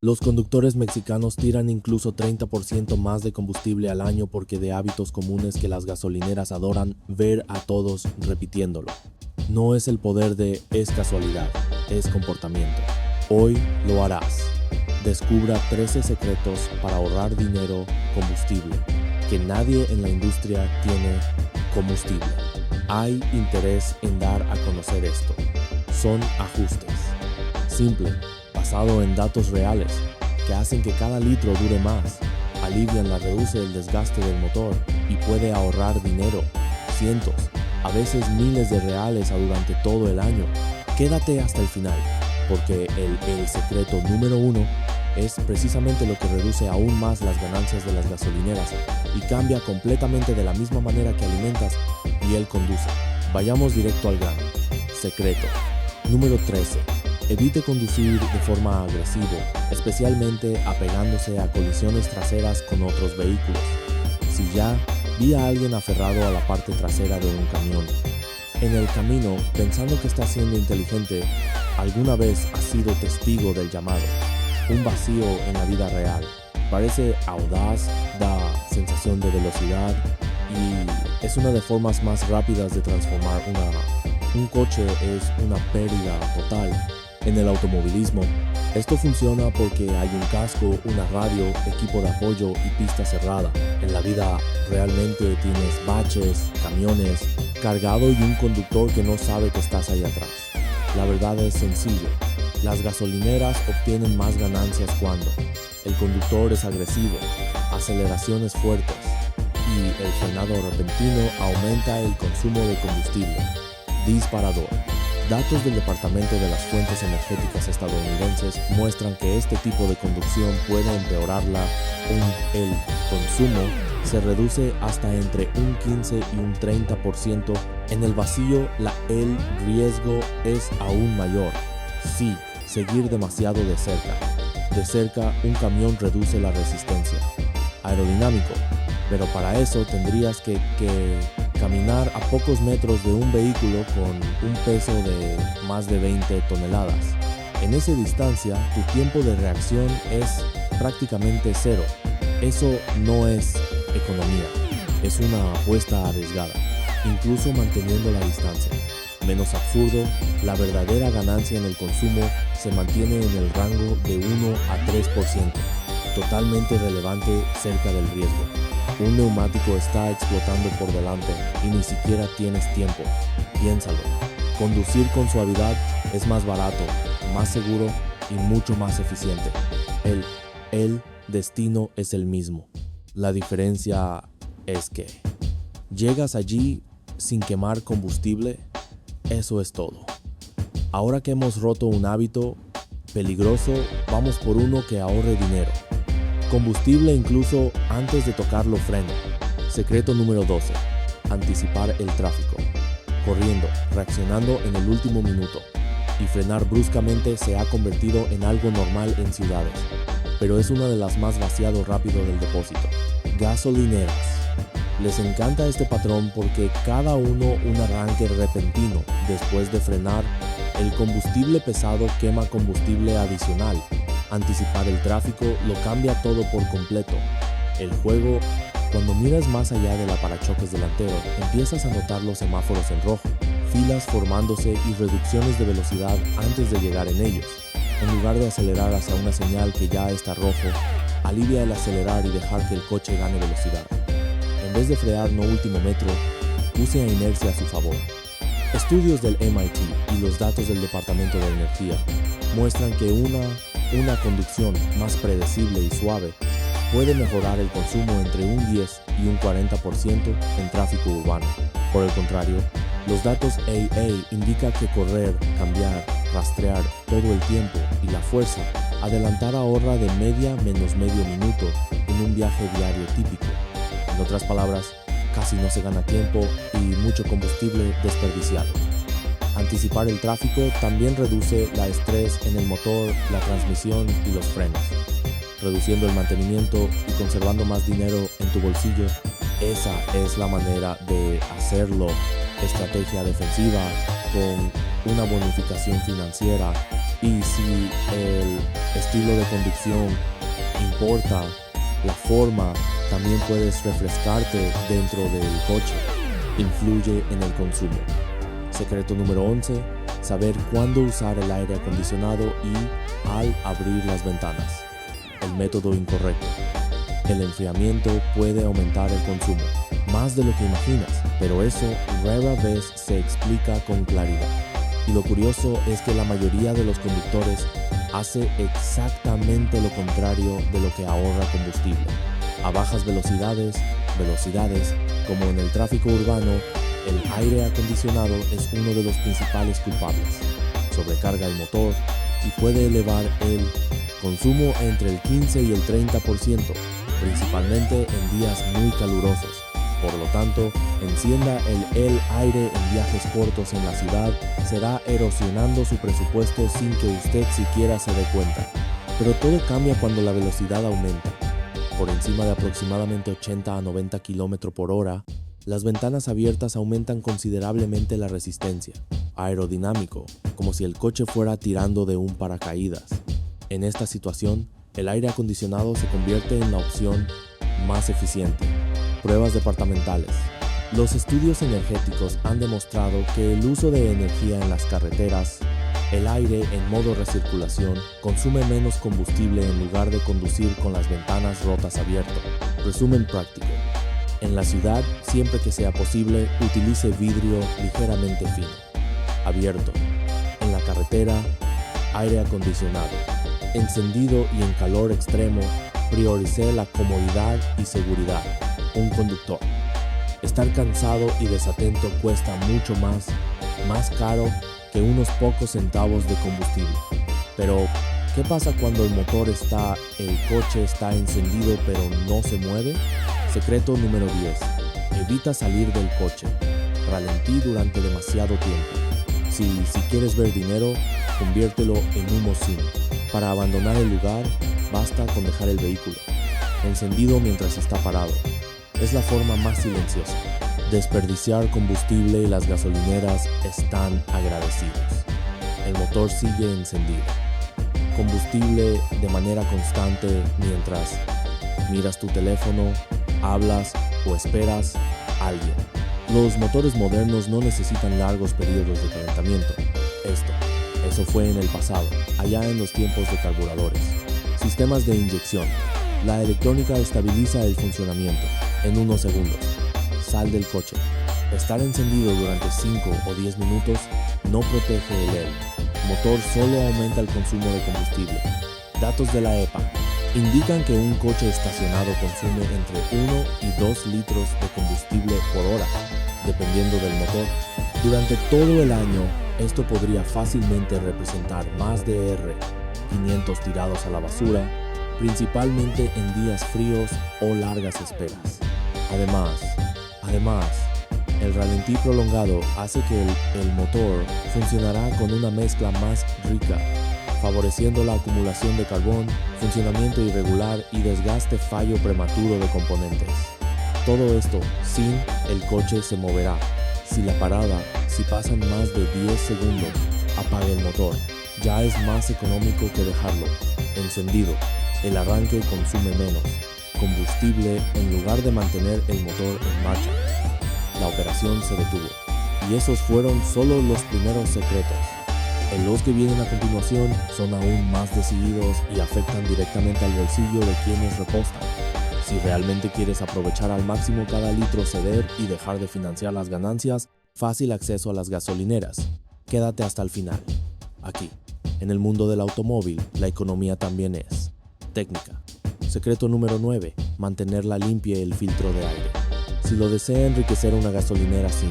Los conductores mexicanos tiran incluso 30% más de combustible al año porque de hábitos comunes que las gasolineras adoran ver a todos repitiéndolo. No es el poder de es casualidad, es comportamiento. Hoy lo harás. Descubra 13 secretos para ahorrar dinero combustible, que nadie en la industria tiene combustible. Hay interés en dar a conocer esto. Son ajustes. Simple, basado en datos reales, que hacen que cada litro dure más, reduce el desgaste del motor y puede ahorrar dinero, cientos, a veces miles de reales durante todo el año. Quédate hasta el final, porque el secreto número 1 es precisamente lo que reduce aún más las ganancias de las gasolineras y cambia completamente de la misma manera que alimentas y él conduce. Vayamos directo al grano. Secreto número 13. Evite conducir de forma agresiva, especialmente apegándose a colisiones traseras con otros vehículos. Si ya vi a alguien aferrado a la parte trasera de un camión en el camino pensando que está siendo inteligente, alguna vez has sido testigo del llamado, un vacío en la vida real. Parece audaz, da sensación de velocidad y es una de formas más rápidas de transformar un coche es una pérdida total. En el automovilismo, esto funciona porque hay un casco, una radio, equipo de apoyo y pista cerrada. En la vida realmente tienes baches, camiones, cargado y un conductor que no sabe que estás ahí atrás. La verdad es sencillo. Las gasolineras obtienen más ganancias cuando el conductor es agresivo, aceleraciones fuertes y el frenado repentino aumenta el consumo de combustible. Disparador. Datos del Departamento de las Fuentes Energéticas estadounidenses muestran que este tipo de conducción puede empeorarla. El consumo se reduce hasta entre un 15 y un 30%. En el vacío, el riesgo es aún mayor. Sí, seguir demasiado de cerca. De cerca, un camión reduce la resistencia. Aerodinámico. Pero para eso tendrías que caminar a pocos metros de un vehículo con un peso de más de 20 toneladas. En esa distancia, tu tiempo de reacción es prácticamente cero. Eso no es economía, es una apuesta arriesgada, incluso manteniendo la distancia. Menos absurdo, la verdadera ganancia en el consumo se mantiene en el rango de 1 a 3%, totalmente relevante cerca del riesgo. Un neumático está explotando por delante y ni siquiera tienes tiempo. Piénsalo. Conducir con suavidad es más barato, más seguro y mucho más eficiente. El destino es el mismo. La diferencia es que llegas allí sin quemar combustible. Eso es todo. Ahora que hemos roto un hábito peligroso, vamos por uno que ahorre dinero. Combustible incluso antes de tocar los frenos. Secreto número 12. Anticipar el tráfico. Corriendo, reaccionando en el último minuto. Y frenar bruscamente se ha convertido en algo normal en ciudades. Pero es una de las más vaciado rápido del depósito. Gasolineras. Les encanta este patrón porque cada uno un arranque repentino después de frenar. El combustible pesado quema combustible adicional. Anticipar el tráfico lo cambia todo por completo. El juego, cuando miras más allá del parachoques delantero, empiezas a notar los semáforos en rojo, filas formándose y reducciones de velocidad antes de llegar en ellos. En lugar de acelerar hacia una señal que ya está rojo, alivia el acelerar y dejar que el coche gane velocidad. En vez de frear no último metro, use a inercia a su favor. Estudios del MIT y los datos del Departamento de Energía muestran que una conducción más predecible y suave puede mejorar el consumo entre un 10 y un 40% en tráfico urbano. Por el contrario, los datos AA indican que correr, cambiar, rastrear todo el tiempo y la fuerza, adelantar ahorra de media menos medio minuto en un viaje diario típico. En otras palabras, casi no se gana tiempo y mucho combustible desperdiciado. Anticipar el tráfico también reduce el estrés en el motor, la transmisión y los frenos, reduciendo el mantenimiento y conservando más dinero en tu bolsillo. Esa es la manera de hacerlo. Estrategia defensiva con una bonificación financiera Y si el estilo de conducción importa la forma, también puedes refrescarte dentro del coche. Influye en el consumo. Secreto número 11. Saber cuándo usar el aire acondicionado y al abrir las ventanas. El método incorrecto. El enfriamiento puede aumentar el consumo, más de lo que imaginas, pero eso rara vez se explica con claridad. Y lo curioso es que la mayoría de los conductores hace exactamente lo contrario de lo que ahorra combustible. A bajas velocidades, como en el tráfico urbano, el aire acondicionado es uno de los principales culpables. Sobrecarga el motor y puede elevar el consumo entre el 15 y el 30%, principalmente en días muy calurosos. Por lo tanto, encienda el aire en viajes cortos en la ciudad, será erosionando su presupuesto sin que usted siquiera se dé cuenta. Pero todo cambia cuando la velocidad aumenta. Por encima de aproximadamente 80 a 90 km por hora, las ventanas abiertas aumentan considerablemente la resistencia. Aerodinámico, como si el coche fuera tirando de un paracaídas. En esta situación, el aire acondicionado se convierte en la opción más eficiente. Pruebas departamentales. Los estudios energéticos han demostrado que el uso de energía en las carreteras, el aire en modo recirculación, consume menos combustible en lugar de conducir con las ventanas rotas abiertas. Resumen práctico. En la ciudad, siempre que sea posible, utilice vidrio ligeramente fino, abierto. En la carretera, aire acondicionado. Encendido y en calor extremo, priorice la comodidad y seguridad. Un conductor. Estar cansado y desatento cuesta mucho más caro que unos pocos centavos de combustible. Pero, ¿qué pasa cuando el coche está encendido pero no se mueve? Secreto número 10. Evita salir del coche. Ralentí durante demasiado tiempo. Si quieres ver dinero, conviértelo en humo SIM. Para abandonar el lugar, basta con dejar el vehículo encendido mientras está parado. Es la forma más silenciosa. Desperdiciar combustible y las gasolineras están agradecidos. El motor sigue encendido. Combustible de manera constante mientras miras tu teléfono, hablas o esperas a alguien. Los motores modernos no necesitan largos periodos de calentamiento. Eso fue en el pasado, allá en los tiempos de carburadores. Sistemas de inyección. La electrónica estabiliza el funcionamiento en unos segundos. Sal del coche. Estar encendido durante 5 o 10 minutos no protege el aire. Motor solo aumenta el consumo de combustible. Datos de la EPA indican que un coche estacionado consume entre 1 y 2 litros de combustible por hora, dependiendo del motor. Durante todo el año, esto podría fácilmente representar más de 500 tirados a la basura, principalmente en días fríos o largas esperas. Además, el ralentí prolongado hace que el motor funcionará con una mezcla más rica, favoreciendo la acumulación de carbón, funcionamiento irregular y desgaste fallo prematuro de componentes. Todo esto sin el coche se moverá. Si pasan más de 10 segundos, apague el motor. Ya es más económico que dejarlo encendido. El arranque consume menos combustible en lugar de mantener el motor en marcha. La operación se detuvo. Y esos fueron solo los primeros secretos. Los que vienen a continuación son aún más decididos y afectan directamente al bolsillo de quienes repostan. Si realmente quieres aprovechar al máximo cada litro ceder y dejar de financiar las ganancias, fácil acceso a las gasolineras. Quédate hasta el final. Aquí, en el mundo del automóvil, la economía también es técnica. Secreto número 9. Mantenerla limpia el filtro de aire. Si lo desea enriquecer una gasolinera SIM,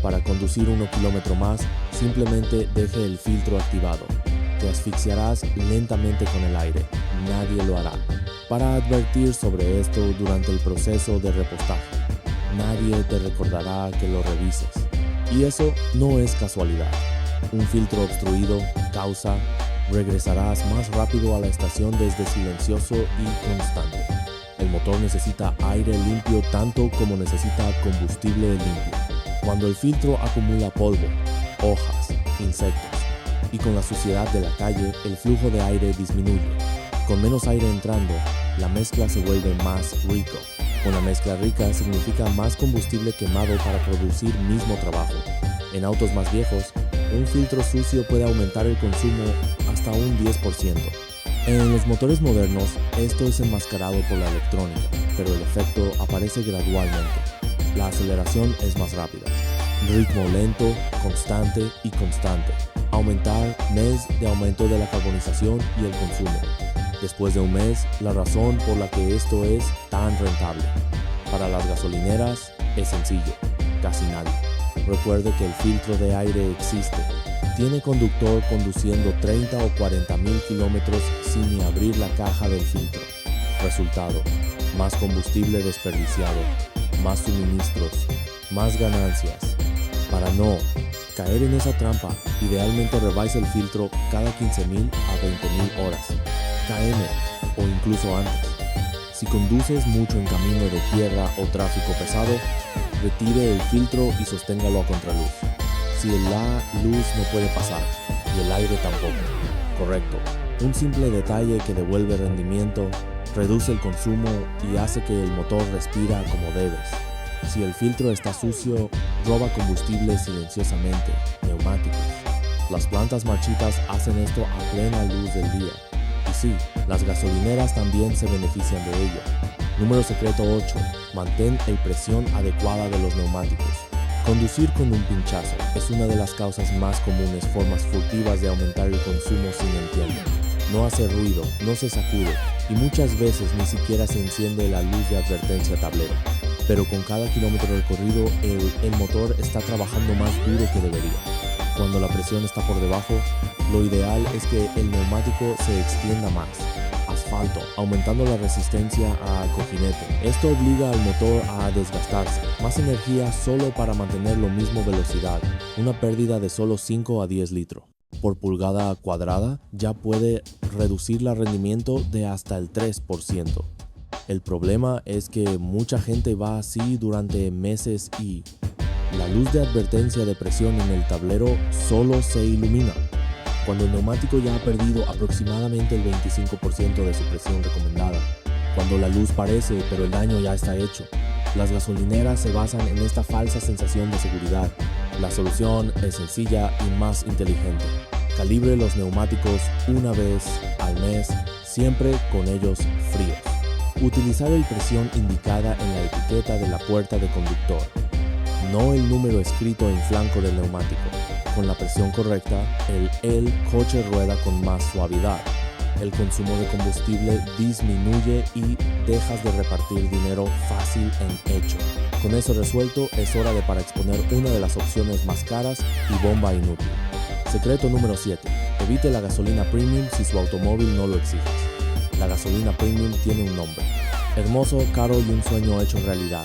para conducir 1 kilómetro más, simplemente deje el filtro activado. Te asfixiarás lentamente con el aire. Nadie lo hará. Para advertir sobre esto durante el proceso de repostaje, nadie te recordará que lo revises. Y eso no es casualidad. Un filtro obstruido regresarás más rápido a la estación desde silencioso y constante. El motor necesita aire limpio tanto como necesita combustible limpio. Cuando el filtro acumula polvo, hojas, insectos y con la suciedad de la calle, el flujo de aire disminuye. Con menos aire entrando, la mezcla se vuelve más rico. Una mezcla rica significa más combustible quemado para producir mismo trabajo. En autos más viejos, un filtro sucio puede aumentar el consumo hasta un 10%. En los motores modernos, esto es enmascarado por la electrónica, pero el efecto aparece gradualmente. La aceleración es más rápida. Ritmo lento, constante y constante. Aumentar mes de aumento de la carbonización y el consumo. Después de un mes, la razón por la que esto es tan rentable. Para las gasolineras es sencillo, casi nadie. Recuerde que el filtro de aire existe. Tiene conductor conduciendo 30 o 40 mil kilómetros sin ni abrir la caja del filtro. Resultado, más combustible desperdiciado, más suministros, más ganancias. Para no caer en esa trampa, idealmente revise el filtro cada 15.000 a 20.000 horas, km o incluso antes. Si conduces mucho en camino de tierra o tráfico pesado, retire el filtro y sosténgalo a contraluz. Si la luz no puede pasar y el aire tampoco. Correcto. Un simple detalle que devuelve rendimiento, reduce el consumo y hace que el motor respira como debes. Si el filtro está sucio, roba combustible silenciosamente, neumáticos. Las plantas marchitas hacen esto a plena luz del día. Y sí, las gasolineras también se benefician de ello. Número secreto 8. Mantén la presión adecuada de los neumáticos. Conducir con un pinchazo es una de las causas más comunes formas furtivas de aumentar el consumo sin entiendo. No hace ruido, no se sacude y muchas veces ni siquiera se enciende la luz de advertencia tablero. Pero con cada kilómetro recorrido, el motor está trabajando más duro que debería. Cuando la presión está por debajo, lo ideal es que el neumático se extienda más. Asfalto, aumentando la resistencia a cojinete. Esto obliga al motor a desgastarse. Más energía solo para mantener la misma velocidad. Una pérdida de solo 5 a 10 litros por pulgada cuadrada ya puede reducir el rendimiento de hasta el 3%. El problema es que mucha gente va así durante meses y la luz de advertencia de presión en el tablero solo se ilumina cuando el neumático ya ha perdido aproximadamente el 25% de su presión recomendada. Cuando la luz parece, pero el daño ya está hecho. Las gasolineras se basan en esta falsa sensación de seguridad. La solución es sencilla y más inteligente. Calibre los neumáticos una vez al mes, siempre con ellos fríos. Utilizar la presión indicada en la etiqueta de la puerta de conductor, no el número escrito en flanco del neumático. Con la presión correcta, el coche rueda con más suavidad. El consumo de combustible disminuye y dejas de repartir dinero fácil en hecho. Con eso resuelto, es hora de para exponer una de las opciones más caras y bomba inútil. Secreto número 7. Evite la gasolina premium si su automóvil no lo exige. La gasolina premium tiene un nombre. Hermoso, caro y un sueño hecho realidad.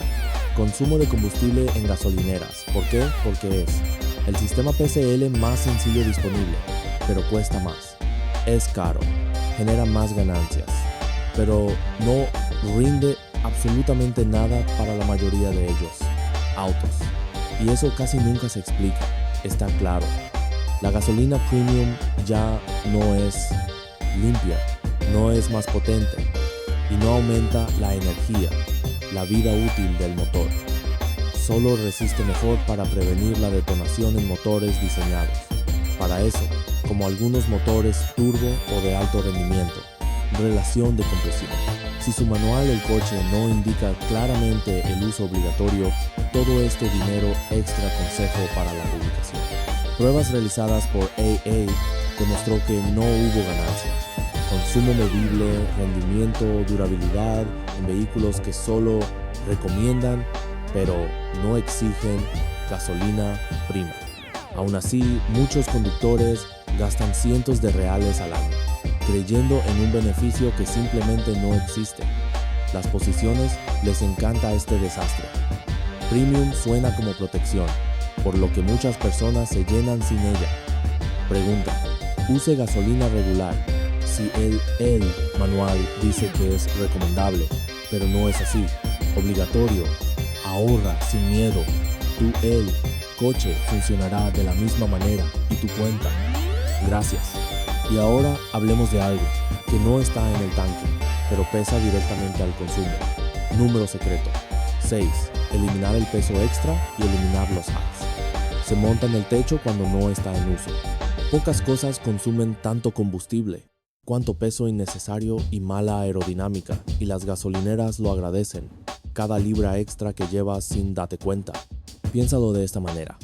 Consumo de combustible en gasolineras. ¿Por qué? Porque es el sistema PCL más sencillo disponible, pero cuesta más. Es caro, genera más ganancias, pero no rinde absolutamente nada para la mayoría de ellos. Autos. Y eso casi nunca se explica, está claro. La gasolina premium ya no es limpia, no es más potente y no aumenta la energía, la vida útil del motor. Solo resiste mejor para prevenir la detonación en motores diseñados. Para eso, como algunos motores turbo o de alto rendimiento, relación de compresión. Si su manual del coche no indica claramente el uso obligatorio, todo esto dinero extra consejo para la publicación. Pruebas realizadas por AA demostró que no hubo ganancia. Consumo medible, rendimiento, durabilidad en vehículos que solo recomiendan pero no exigen gasolina prima. Aún así, muchos conductores gastan cientos de reales al año, creyendo en un beneficio que simplemente no existe. Las posiciones les encanta este desastre. Premium suena como protección, por lo que muchas personas se llenan sin ella. Pregunta: use gasolina regular. Si el manual dice que es recomendable, pero no es así. Obligatorio. Ahorra sin miedo. El coche funcionará de la misma manera y tu cuenta. Gracias. Y ahora hablemos de algo que no está en el tanque, pero pesa directamente al consumo. Número secreto. 6. Eliminar el peso extra y eliminar los hacks. Se monta en el techo cuando no está en uso. Pocas cosas consumen tanto combustible, cuánto peso innecesario y mala aerodinámica, y las gasolineras lo agradecen. Cada libra extra que llevas sin darte cuenta. Piénsalo de esta manera.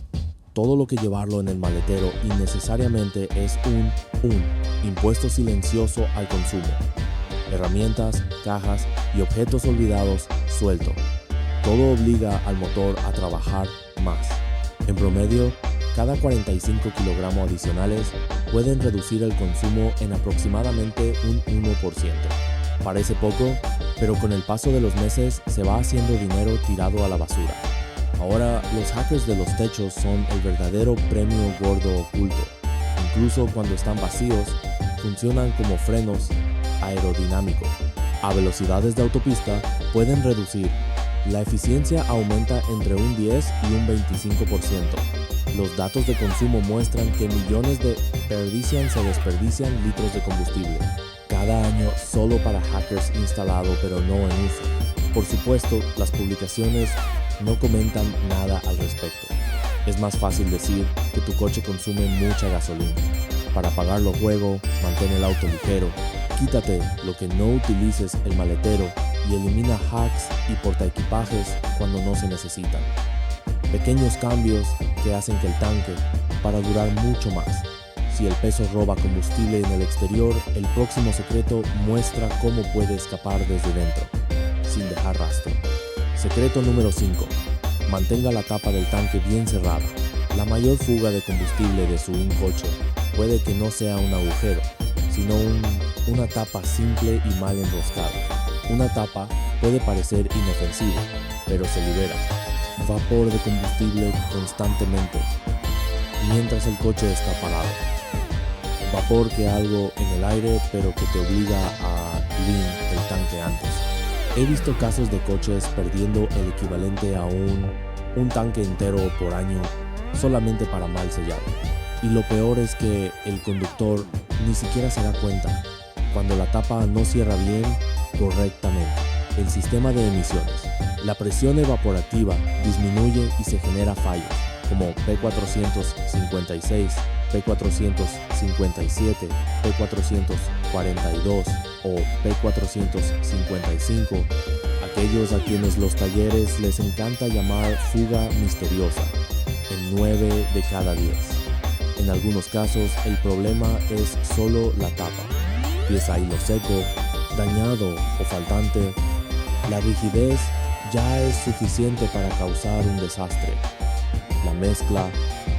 Todo lo que llevarlo en el maletero innecesariamente es un impuesto silencioso al consumo. Herramientas, cajas y objetos olvidados suelto. Todo obliga al motor a trabajar más. En promedio, cada 45 kilogramos adicionales pueden reducir el consumo en aproximadamente un 1%. Parece poco, pero con el paso de los meses se va haciendo dinero tirado a la basura. Ahora, los hackers de los techos son el verdadero premio gordo oculto. Incluso cuando están vacíos, funcionan como frenos aerodinámicos. A velocidades de autopista pueden reducir. La eficiencia aumenta entre un 10 y un 25%. Los datos de consumo muestran que millones se desperdician litros de combustible cada año solo para hackers instalado pero no en uso. Por supuesto, las publicaciones no comentan nada al respecto. Es más fácil decir que tu coche consume mucha gasolina. Para apagarlo juego, mantén el auto ligero, quítate lo que no utilices el maletero y elimina hacks y portaequipajes cuando no se necesitan. Pequeños cambios que hacen que el tanque para durar mucho más. Si el peso roba combustible en el exterior, el próximo secreto muestra cómo puede escapar desde dentro, sin dejar rastro. Secreto número 5. Mantenga la tapa del tanque bien cerrada. La mayor fuga de combustible de su coche puede que no sea un agujero, sino una tapa simple y mal enroscada. Una tapa puede parecer inofensiva, pero se libera vapor de combustible constantemente mientras el coche está parado. Vapor que algo en el aire, pero que te obliga a lean el tanque antes. He visto casos de coches perdiendo el equivalente a un tanque entero por año solamente para mal sellado. Y lo peor es que el conductor ni siquiera se da cuenta cuando la tapa no cierra bien correctamente. El sistema de emisiones. La presión evaporativa disminuye y se genera fallos, como P456, P457, P442 o P455, aquellos a quienes los talleres les encanta llamar fuga misteriosa, en 9 de cada 10. En algunos casos, el problema es solo la tapa, pieza hilo seco, dañado o faltante. La rigidez ya es suficiente para causar un desastre. La mezcla,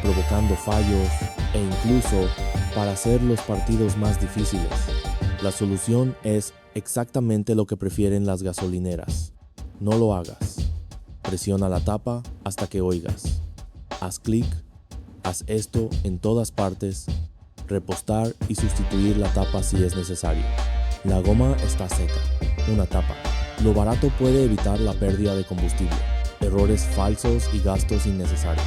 provocando fallos e incluso para hacer los partidos más difíciles. La solución es exactamente lo que prefieren las gasolineras. No lo hagas. Presiona la tapa hasta que oigas. Haz clic, haz esto en todas partes, repostar y sustituir la tapa si es necesario. La goma está seca. Una tapa. Lo barato puede evitar la pérdida de combustible, errores falsos y gastos innecesarios.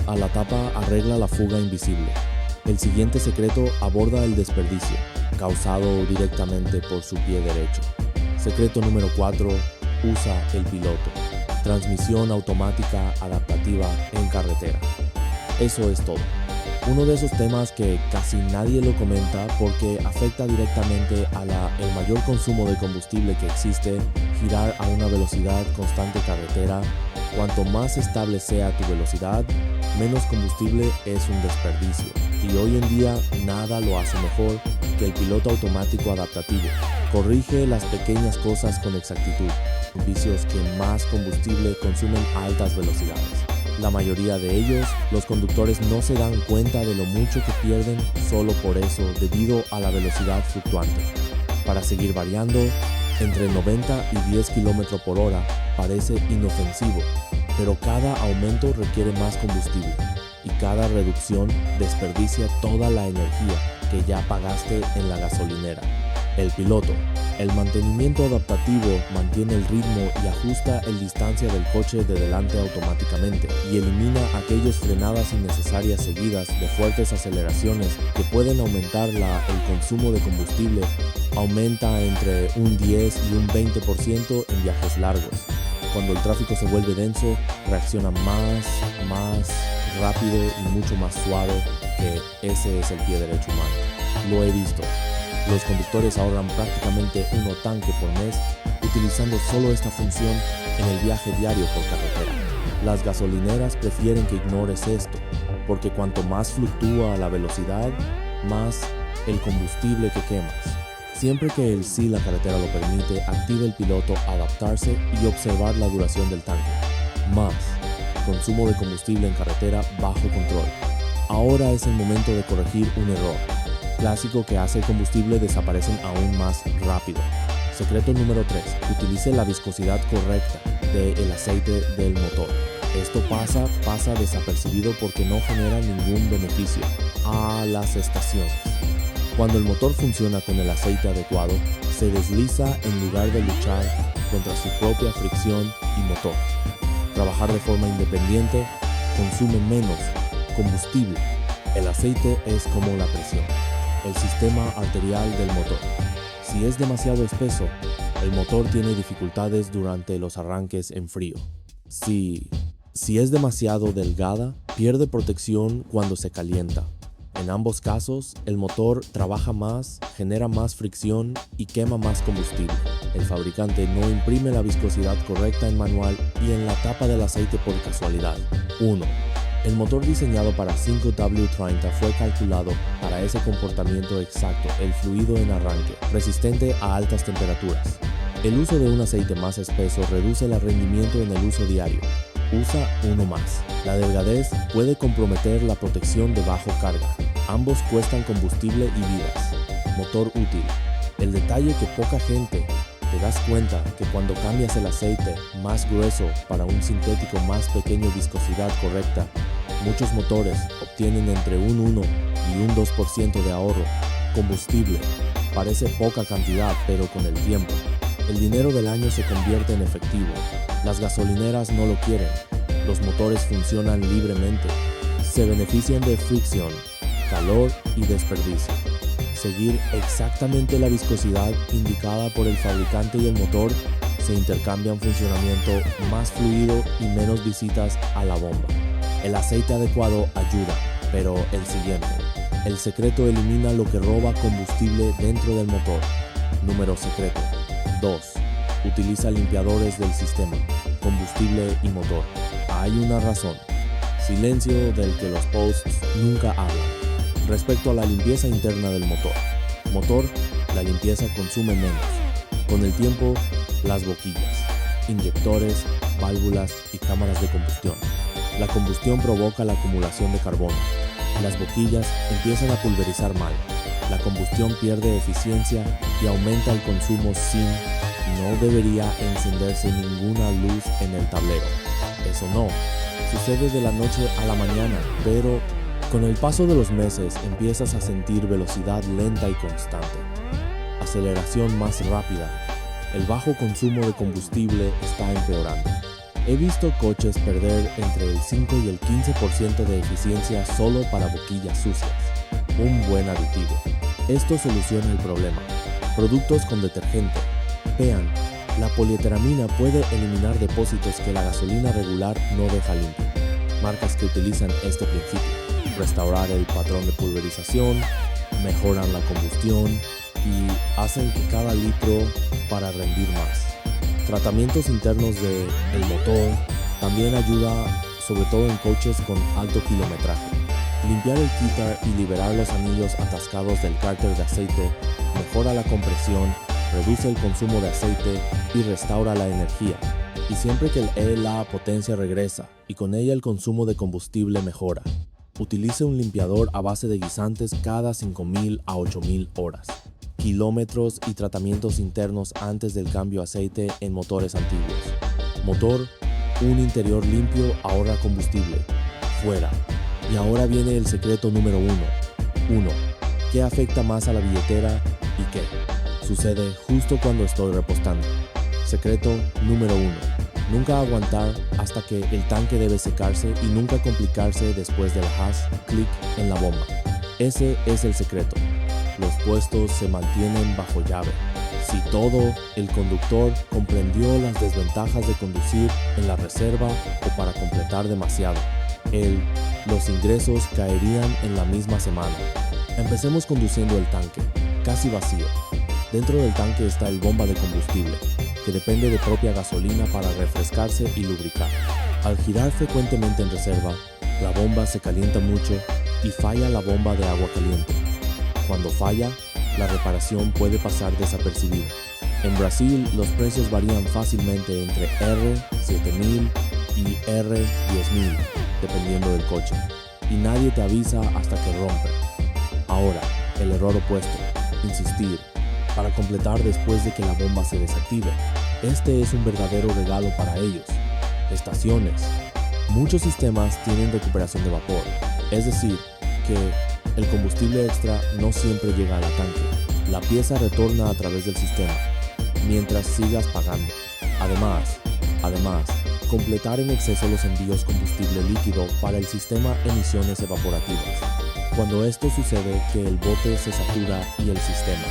A la tapa arregla la fuga invisible. El siguiente secreto aborda el desperdicio, causado directamente por su pie derecho. Secreto número 4. Usa el piloto. Transmisión automática adaptativa en carretera. Eso es todo. Uno de esos temas que casi nadie lo comenta porque afecta directamente el mayor consumo de combustible que existe, girar a una velocidad constante carretera. Cuanto más estable sea tu velocidad, menos combustible es un desperdicio. Y hoy en día nada lo hace mejor que el piloto automático adaptativo. Corrige las pequeñas cosas con exactitud. Vicios que más combustible consumen a altas velocidades. La mayoría de ellos, los conductores no se dan cuenta de lo mucho que pierden solo por eso debido a la velocidad fluctuante. Para seguir variando, entre 90 y 10 km por hora parece inofensivo, pero cada aumento requiere más combustible y cada reducción desperdicia toda la energía que ya pagaste en la gasolinera. El piloto, El mantenimiento adaptativo mantiene el ritmo y ajusta el distancia del coche de delante automáticamente y elimina aquellas frenadas innecesarias seguidas de fuertes aceleraciones que pueden aumentar el consumo de combustible. Aumenta entre un 10 y un 20% en viajes largos. Cuando el tráfico se vuelve denso, reacciona más rápido y mucho más suave, que ese es el pie derecho humano. Lo he visto. Los conductores ahorran prácticamente un tanque por mes utilizando solo esta función en el viaje diario por carretera. Las gasolineras prefieren que ignores esto, porque cuanto más fluctúa la velocidad, más el combustible que quemas. Siempre que la carretera lo permite, activa el piloto adaptarse y observar la duración del tanque. Más consumo de combustible en carretera bajo control. Ahora es el momento de corregir un error clásico que hace el combustible desaparecer aún más rápido. Secreto número 3. Utilice la viscosidad correcta del aceite del motor. Esto pasa desapercibido porque no genera ningún beneficio a las estaciones. Cuando el motor funciona con el aceite adecuado, se desliza en lugar de luchar contra su propia fricción y motor. Trabajar de forma independiente consume menos combustible. El aceite es como la presión, el sistema arterial del motor. Si es demasiado espeso, el motor tiene dificultades durante los arranques en frío. Si es demasiado delgada, pierde protección cuando se calienta. En ambos casos, el motor trabaja más, genera más fricción y quema más combustible. El fabricante no imprime la viscosidad correcta en manual y en la tapa del aceite por casualidad. 1. El motor diseñado para 5W30 fue calculado para ese comportamiento exacto, el fluido en arranque, resistente a altas temperaturas. El uso de un aceite más espeso reduce el rendimiento en el uso diario. Usa uno más. La delgadez puede comprometer la protección de bajo carga. Ambos cuestan combustible y vidas. Motor útil. El detalle que poca gente te das cuenta que cuando cambias el aceite más grueso para un sintético más pequeño viscosidad correcta, muchos motores obtienen entre un 1 y un 2% de ahorro. Combustible. Parece poca cantidad, pero con el tiempo, el dinero del año se convierte en efectivo. Las gasolineras no lo quieren. Los motores funcionan libremente. Se benefician de fricción, calor y desperdicio. Seguir exactamente la viscosidad indicada por el fabricante y el motor se intercambian funcionamiento más fluido y menos visitas a la bomba. El aceite adecuado ayuda, pero el siguiente. El secreto elimina lo que roba combustible dentro del motor. Número secreto. 2. Utiliza limpiadores del sistema, combustible y motor. Hay una razón. Silencio del que los posts nunca hablan. Respecto a la limpieza interna del motor, la limpieza consume menos. Con el tiempo, las boquillas, inyectores, válvulas y cámaras de combustión. La combustión provoca la acumulación de carbono. Las boquillas empiezan a pulverizar mal. La combustión pierde eficiencia y aumenta el consumo no debería encenderse ninguna luz en el tablero. Eso no, sucede de la noche a la mañana, pero con el paso de los meses empiezas a sentir velocidad lenta y constante, aceleración más rápida. El bajo consumo de combustible está empeorando. He visto coches perder entre el 5 y el 15% de eficiencia solo para boquillas sucias. Un buen aditivo. Esto soluciona el problema. Productos con detergente. Vean, la polieteramina puede eliminar depósitos que la gasolina regular no deja limpio. Marcas que utilizan este principio: restaurar el patrón de pulverización, mejoran la combustión y hacen que cada litro para rendir más. Tratamientos internos del motor también ayuda, sobre todo en coches con alto kilometraje. Limpiar el quitar y liberar los anillos atascados del cárter de aceite mejora la compresión, reduce el consumo de aceite y restaura la energía. Y siempre que la potencia regresa y con ella el consumo de combustible mejora. Utilice un limpiador a base de guisantes cada 5.000 a 8.000 horas. Kilómetros y tratamientos internos antes del cambio de aceite en motores antiguos. Motor, un interior limpio ahorra combustible. Fuera. Y ahora viene el secreto número 1. 1. ¿Qué afecta más a la billetera y qué? Sucede justo cuando estoy repostando. Secreto número 1. Nunca aguantar hasta que el tanque debe secarse y nunca complicarse después del haz clic en la bomba. Ese es el secreto. Los puestos se mantienen bajo llave. Si todo el conductor comprendió las desventajas de conducir en la reserva o para completar demasiado, los ingresos caerían en la misma semana. Empecemos conduciendo el tanque, casi vacío. Dentro del tanque está el bomba de combustible, que depende de propia gasolina para refrescarse y lubricar. Al girar frecuentemente en reserva, la bomba se calienta mucho y falla la bomba de agua caliente. Cuando falla, la reparación puede pasar desapercibida. En Brasil, los precios varían fácilmente entre R$7,000 y R$10,000, dependiendo del coche, y nadie te avisa hasta que rompe. Ahora, el error opuesto, insistir, para completar después de que la bomba se desactive. Este es un verdadero regalo para ellos. Estaciones. Muchos sistemas tienen recuperación de vapor, es decir, que el combustible extra no siempre llega al tanque. La pieza retorna a través del sistema, mientras sigas pagando. Además, completar en exceso los envíos combustible líquido para el sistema emisiones evaporativas. Cuando esto sucede, que el bote se satura y el sistema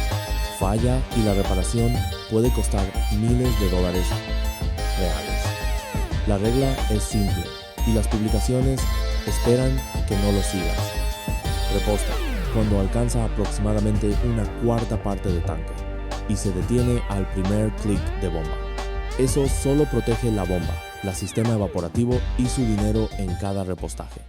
falla y la reparación puede costar miles de dólares reales. La regla es simple y las publicaciones esperan que no lo sigas. Reposta cuando alcanza aproximadamente una cuarta parte de tanque y se detiene al primer clic de bomba. Eso solo protege la bomba, el sistema evaporativo y su dinero en cada repostaje.